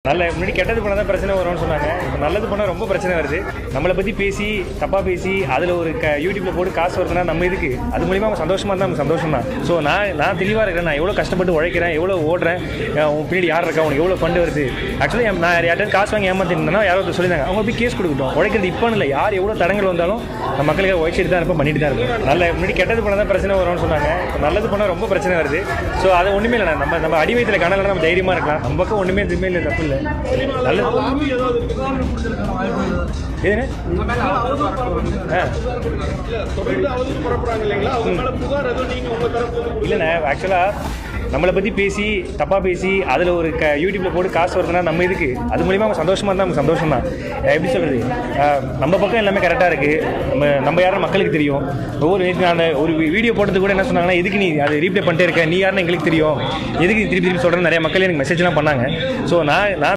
நல்ல முன்னாடி கெட்டது பண்ணால் தான் பிரச்சனை வரும்னு சொன்னாங்க. இப்போ நல்லது பண்ணால் ரொம்ப பிரச்சனை வருது. நம்மளை பற்றி பேசி தப்பாக பேசி அதில் ஒரு யூடியூப்பில் போட்டு காசு வருதுன்னா நம்ம இதுக்கு அது மூலிமா அவங்க சந்தோஷமாக இருந்தால் நமக்கு சந்தோஷம் தான். ஸோ நான் தெளிவாக இருக்கிறேன். நான் எவ்வளோ கஷ்டப்பட்டு உழைக்கிறேன், எவ்வளோ ஓடுறேன், உன் பின்னாடி யார் இருக்கா, உனக்கு எவ்வளோ ஃபண்டு வருது. ஆக்சுவலி நான் யார்கிட்ட காசு வாங்கி ஏமாத்திருந்தேன்னா யாரோ சொல்லியிருந்தாங்க, அவங்க போய் கேஸ் கொடுக்கட்டும். உழைக்கிறது இப்போன்னு இல்லை, யார் எவ்வளோ தடங்கள் வந்தாலும் நம்ம மக்களுக்கு உழைச்சிட்டு தான் இருப்போம், பண்ணிட்டு தான் இருக்கும். நல்ல முன்னாடி கெட்டது பண்ணால் தான் பிரச்சனை வரும்னு சொன்னாங்க. இப்போ நல்லது பண்ணால் ரொம்ப பிரச்சனை வருது. ஸோ அது ஒன்றுமே இல்லை. நம்ம அடி வயிற்றில் கணக்கில் நம்ம தைரியமாக இருக்கலாம். நம்ம பக்கம் ஒன்றுமே எதுவுமே இல்லை, தப்பு இல்லை. இல்லைண்ணே, ஆக்சுவலா நம்மளை பற்றி பேசி தப்பாக பேசி அதில் ஒரு யூடியூப்பில் போட்டு காசு வருதுன்னா நம்ம இதுக்கு அது மூலிமா அவங்க சந்தோஷமாக இருந்தால் நமக்கு சந்தோஷம் தான். எப்படி சொல்கிறது, நம்ம பக்கம் எல்லாமே கரெக்டாக இருக்குது. நம்ம யாரும் மக்களுக்கு தெரியும். அந்த ஒரு வீடியோ போட்டது கூட என்ன சொன்னாங்கன்னா, எதுக்கு நீ அதை ரீப்ளே பண்ணிட்டே இருக்க, நீ யாருன்னு எங்களுக்கு தெரியும், எதுக்கு திருப்பி திருப்பி சொல்கிறேன்னு நிறைய மக்கள் எனக்கு மெசேஜ்லாம் பண்ணாங்க. ஸோ நான்